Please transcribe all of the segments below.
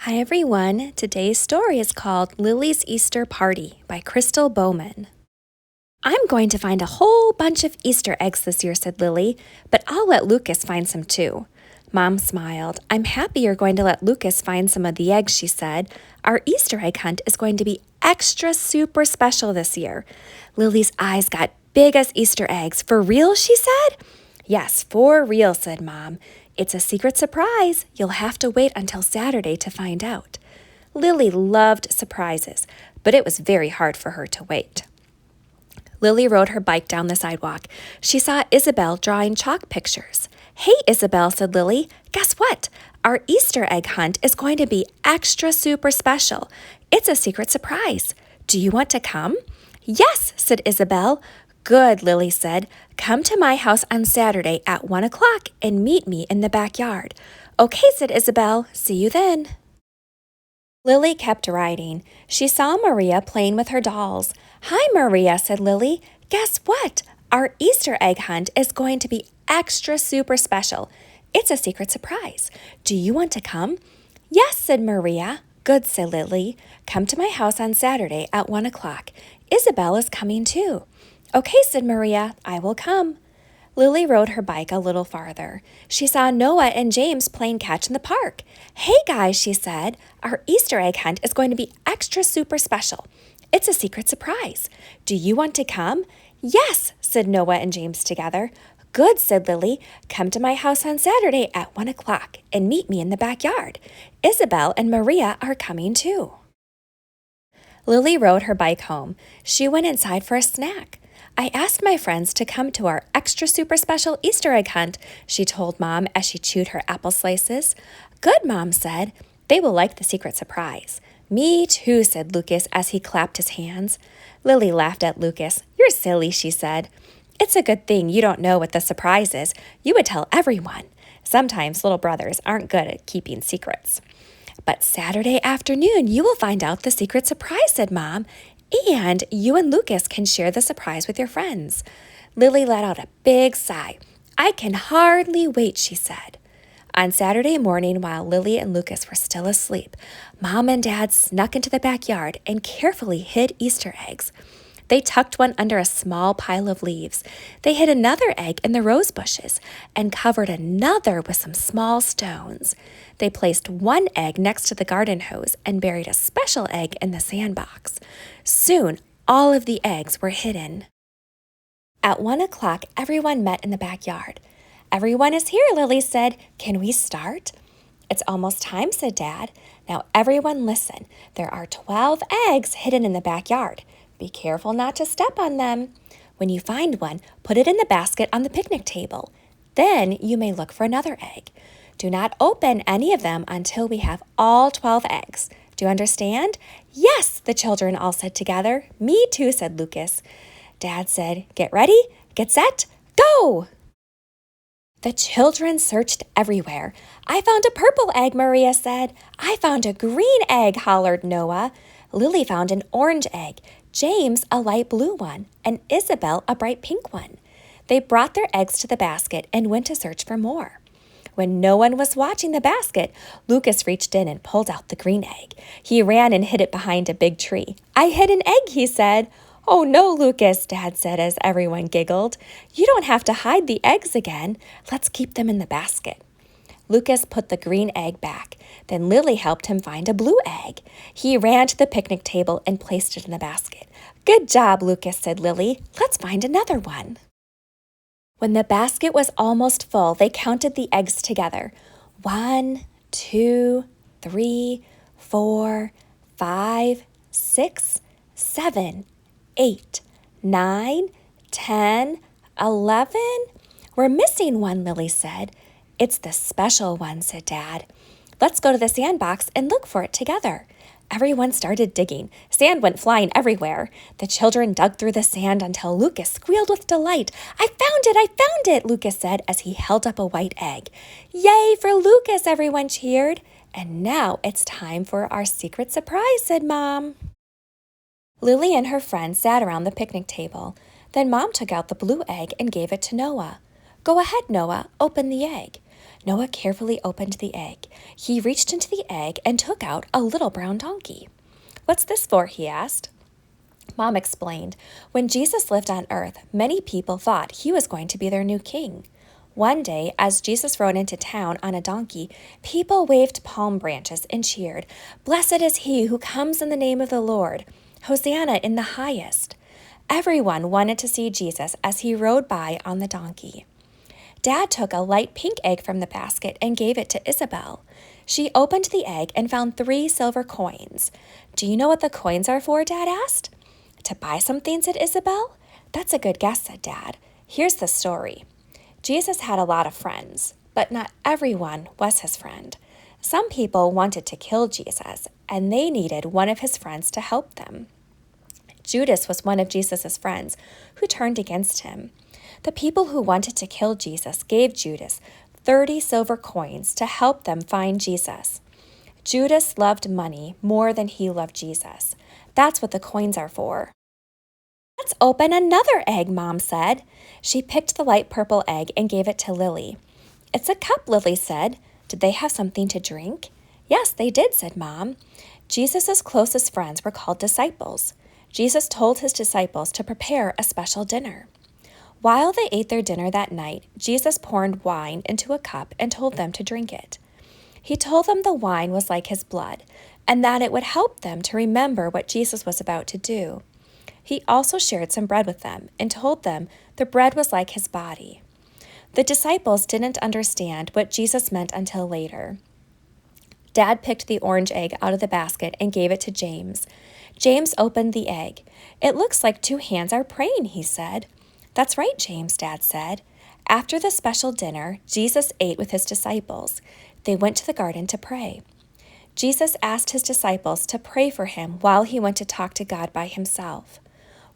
Hi everyone, today's story is called Lily's Easter Party by Crystal Bowman. I'm going to find a whole bunch of Easter eggs this year, said Lily, but I'll let Lucas find some too. Mom smiled. I'm happy you're going to let Lucas find some of the eggs, she said. Our Easter egg hunt is going to be extra super special this year. Lily's eyes got big as Easter eggs. For real, she said? Yes, for real, said Mom. It's a secret surprise. You'll have to wait until Saturday to find out. Lily loved surprises, but it was very hard for her to wait. Lily rode her bike down the sidewalk. She saw Isabel drawing chalk pictures. Hey, Isabel, said Lily. Guess what? Our Easter egg hunt is going to be extra super special. It's a secret surprise. Do you want to come? Yes, said Isabel. Good, Lily said. Come to my house on Saturday at 1 o'clock and meet me in the backyard. Okay, said Isabel. See you then. Lily kept riding. She saw Maria playing with her dolls. Hi, Maria, said Lily. Guess what? Our Easter egg hunt is going to be extra super special. It's a secret surprise. Do you want to come? Yes, said Maria. Good, said Lily. Come to my house on Saturday at 1 o'clock. Isabel is coming too. Okay, said Maria. I will come. Lily rode her bike a little farther. She saw Noah and James playing catch in the park. Hey, guys, she said. Our Easter egg hunt is going to be extra super special. It's a secret surprise. Do you want to come? Yes, said Noah and James together. Good, said Lily. Come to my house on Saturday at 1 o'clock and meet me in the backyard. Isabel and Maria are coming too. Lily rode her bike home. She went inside for a snack. I asked my friends to come to our extra super special Easter egg hunt, she told Mom as she chewed her apple slices. Good, Mom said. They will like the secret surprise. Me too, said Lucas as he clapped his hands. Lily laughed at Lucas. You're silly, she said. It's a good thing you don't know what the surprise is. You would tell everyone. Sometimes little brothers aren't good at keeping secrets. But Saturday afternoon, you will find out the secret surprise, said Mom. And you and Lucas can share the surprise with your friends. Lily let out a big sigh. I can hardly wait, she said. On Saturday morning, while Lily and Lucas were still asleep, Mom and Dad snuck into the backyard and carefully hid Easter eggs. They tucked one under a small pile of leaves. They hid another egg in the rose bushes and covered another with some small stones. They placed one egg next to the garden hose and buried a special egg in the sandbox. Soon, all of the eggs were hidden. At 1 o'clock, everyone met in the backyard. Everyone is here, Lily said. Can we start? It's almost time, said Dad. Now everyone listen. There are 12 eggs hidden in the backyard. Be careful not to step on them. When you find one, put it in the basket on the picnic table. Then you may look for another egg. Do not open any of them until we have all 12 eggs. Do you understand? Yes, the children all said together. Me too, said Lucas. Dad said, get ready, get set, go! The children searched everywhere. I found a purple egg, Maria said. I found a green egg, hollered Noah. Lily found an orange egg, James a light blue one, and Isabel a bright pink one. They brought their eggs to the basket and went to search for more. When no one was watching the basket, Lucas reached in and pulled out the green egg. He ran and hid it behind a big tree. I hid an egg, he said. Oh no, Lucas, Dad said as everyone giggled. You don't have to hide the eggs again. Let's keep them in the basket. Lucas put the green egg back. Then Lily helped him find a blue egg. He ran to the picnic table and placed it in the basket. Good job, Lucas, said Lily. Let's find another one. When the basket was almost full, they counted the eggs together. 1, 2, 3, 4, 5, 6, 7, 8, 9, 10, 11. We're missing one, Lily said. It's the special one, said Dad. Let's go to the sandbox and look for it together. Everyone started digging. Sand went flying everywhere. The children dug through the sand until Lucas squealed with delight. I found it, Lucas said as he held up a white egg. Yay for Lucas, everyone cheered. And now it's time for our secret surprise, said Mom. Lily and her friends sat around the picnic table. Then Mom took out the blue egg and gave it to Noah. Go ahead, Noah, open the egg. Noah carefully opened the egg. He reached into the egg and took out a little brown donkey. "What's this for?" he asked. Mom explained, when Jesus lived on earth, many people thought he was going to be their new king. One day, as Jesus rode into town on a donkey, people waved palm branches and cheered, "Blessed is he who comes in the name of the Lord! Hosanna in the highest!" Everyone wanted to see Jesus as he rode by on the donkey. Dad took a light pink egg from the basket and gave it to Isabel. She opened the egg and found 3 silver coins. "Do you know what the coins are for?" Dad asked. "To buy something," said Isabel. "That's a good guess," said Dad. "Here's the story. Jesus had a lot of friends, but not everyone was his friend. Some people wanted to kill Jesus, and they needed one of his friends to help them. Judas was one of Jesus' friends who turned against him. The people who wanted to kill Jesus gave Judas 30 silver coins to help them find Jesus. Judas loved money more than he loved Jesus. That's what the coins are for." "Let's open another egg," Mom said. She picked the light purple egg and gave it to Lily. "It's a cup," Lily said. "Did they have something to drink?" "Yes, they did," said Mom. Jesus' closest friends were called disciples. Jesus told his disciples to prepare a special dinner. While they ate their dinner that night, Jesus poured wine into a cup and told them to drink it. He told them the wine was like his blood, and that it would help them to remember what Jesus was about to do. He also shared some bread with them and told them the bread was like his body. The disciples didn't understand what Jesus meant until later. Dad picked the orange egg out of the basket and gave it to James. James opened the egg. "It looks like 2 hands are praying," he said. "That's right, James," Dad said. After the special dinner, Jesus ate with his disciples. They went to the garden to pray. Jesus asked his disciples to pray for him while he went to talk to God by himself.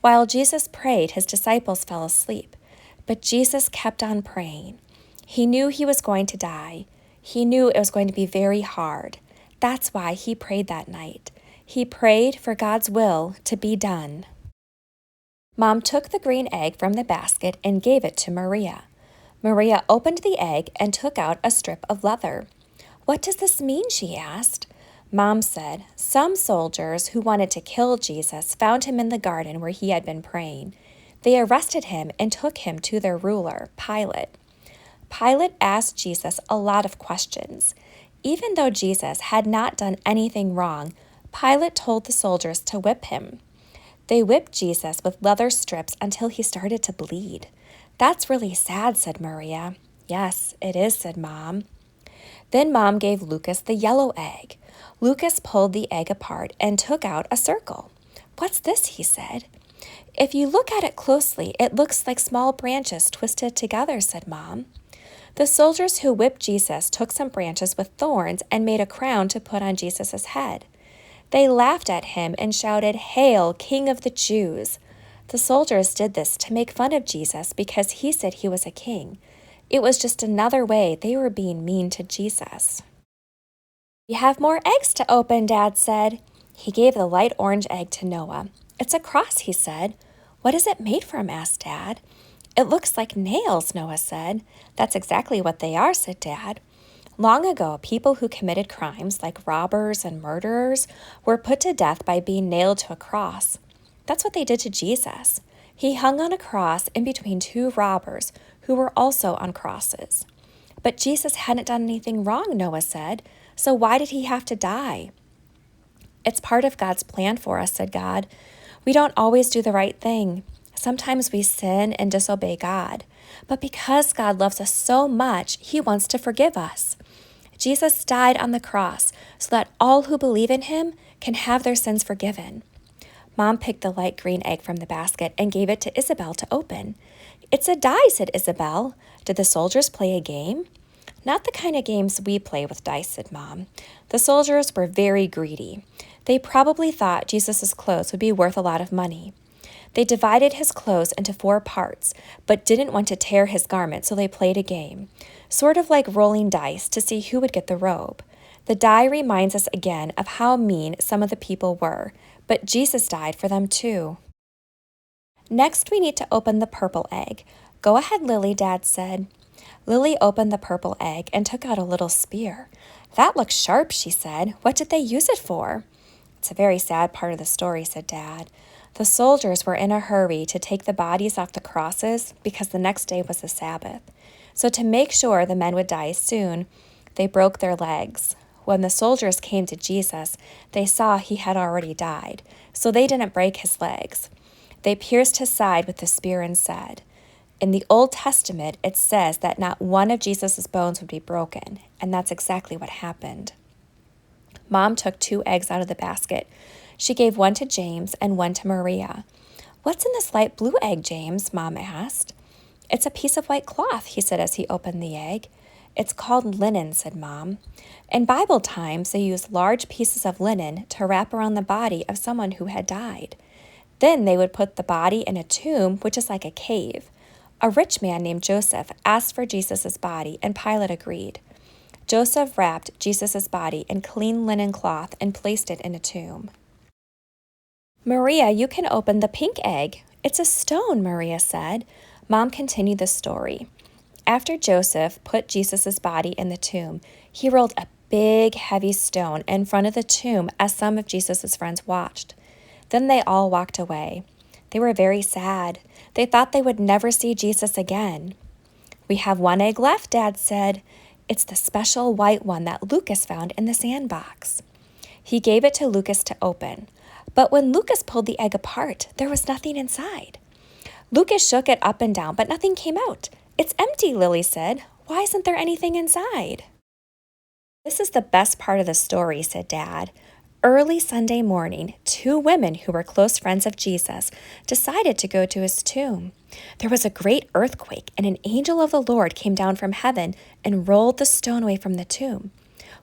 While Jesus prayed, his disciples fell asleep, but Jesus kept on praying. He knew he was going to die. He knew it was going to be very hard. That's why he prayed that night. He prayed for God's will to be done. Mom took the green egg from the basket and gave it to Maria. Maria opened the egg and took out a strip of leather. "What does this mean?" she asked. Mom said, "Some soldiers who wanted to kill Jesus found him in the garden where he had been praying. They arrested him and took him to their ruler, Pilate. Pilate asked Jesus a lot of questions. Even though Jesus had not done anything wrong, Pilate told the soldiers to whip him. They whipped Jesus with leather strips until he started to bleed. "That's really sad," said Maria. "Yes, it is," said Mom. Then Mom gave Lucas the yellow egg. Lucas pulled the egg apart and took out a circle. "What's this?" he said. "If you look at it closely, it looks like small branches twisted together," said Mom. The soldiers who whipped Jesus took some branches with thorns and made a crown to put on Jesus' head. They laughed at him and shouted, "Hail, King of the Jews!" The soldiers did this to make fun of Jesus because he said he was a king. It was just another way they were being mean to Jesus. "We have more eggs to open," Dad said. He gave the light orange egg to Noah. "It's a cross," he said. "What is it made from?" asked Dad. "It looks like nails," Noah said. "That's exactly what they are," said Dad. Long ago, people who committed crimes like robbers and murderers were put to death by being nailed to a cross. That's what they did to Jesus. He hung on a cross in between 2 robbers who were also on crosses. "But Jesus hadn't done anything wrong," Noah said. "So why did he have to die?" "It's part of God's plan for us," said God. "We don't always do the right thing. Sometimes we sin and disobey God. But because God loves us so much, he wants to forgive us. Jesus died on the cross so that all who believe in him can have their sins forgiven." Mom picked the light green egg from the basket and gave it to Isabel to open. "It's a die," said Isabel. "Did the soldiers play a game?" "Not the kind of games we play with dice," said Mom. "The soldiers were very greedy. They probably thought Jesus' clothes would be worth a lot of money. They divided his clothes into 4 parts, but didn't want to tear his garment, so they played a game, sort of like rolling dice to see who would get the robe. The die reminds us again of how mean some of the people were, but Jesus died for them too." "Next, we need to open the purple egg. Go ahead, Lily," Dad said. Lily opened the purple egg and took out a little spear. "That looks sharp," she said. "What did they use it for?" "It's a very sad part of the story," said Dad. "The soldiers were in a hurry to take the bodies off the crosses because the next day was the Sabbath. So to make sure the men would die soon, they broke their legs. When the soldiers came to Jesus, they saw he had already died, so they didn't break his legs. They pierced his side with the spear and said, 'In the Old Testament, it says that not one of Jesus' bones would be broken,' and that's exactly what happened." Mom took 2 eggs out of the basket. She gave one to James and one to Maria. "What's in this light blue egg, James?" Mom asked. "It's a piece of white cloth," he said as he opened the egg. "It's called linen," said Mom. In Bible times, they used large pieces of linen to wrap around the body of someone who had died. Then they would put the body in a tomb, which is like a cave. A rich man named Joseph asked for Jesus' body, and Pilate agreed. Joseph wrapped Jesus' body in clean linen cloth and placed it in a tomb. "Maria, you can open the pink egg. It's a stone," Maria said. Mom continued the story. After Joseph put Jesus' body in the tomb, he rolled a big, heavy stone in front of the tomb as some of Jesus' friends watched. Then they all walked away. They were very sad. They thought they would never see Jesus again. "We have 1 egg left," Dad said. "It's the special white one that Lucas found in the sandbox." He gave it to Lucas to open. But when Lucas pulled the egg apart, there was nothing inside. Lucas shook it up and down, but nothing came out. "It's empty," Lily said. "Why isn't there anything inside?" "This is the best part of the story," said Dad. Early Sunday morning, 2 women who were close friends of Jesus decided to go to his tomb. There was a great earthquake, and an angel of the Lord came down from heaven and rolled the stone away from the tomb.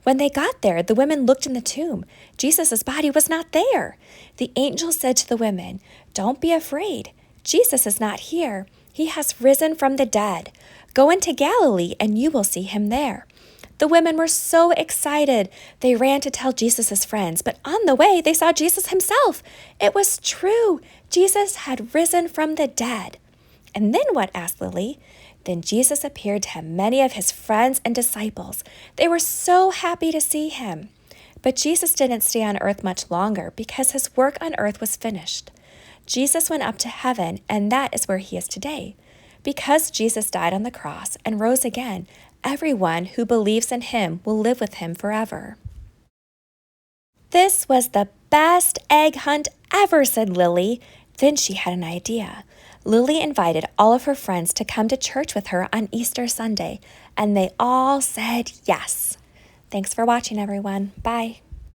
When they got there, the women looked in the tomb. Jesus' body was not there. The angel said to the women, "Don't be afraid. Jesus is not here. He has risen from the dead. Go into Galilee, and you will see him there." The women were so excited. They ran to tell Jesus' friends, but on the way, they saw Jesus himself. It was true. Jesus had risen from the dead. "And then what?" asked Lily. "Then Jesus appeared to many of his friends and disciples. They were so happy to see him." But Jesus didn't stay on earth much longer because his work on earth was finished. Jesus went up to heaven, and that is where he is today. Because Jesus died on the cross and rose again, everyone who believes in him will live with him forever. "This was the best egg hunt ever," said Lily. Then she had an idea. Lily invited all of her friends to come to church with her on Easter Sunday, and they all said yes. Thanks for watching, everyone. Bye.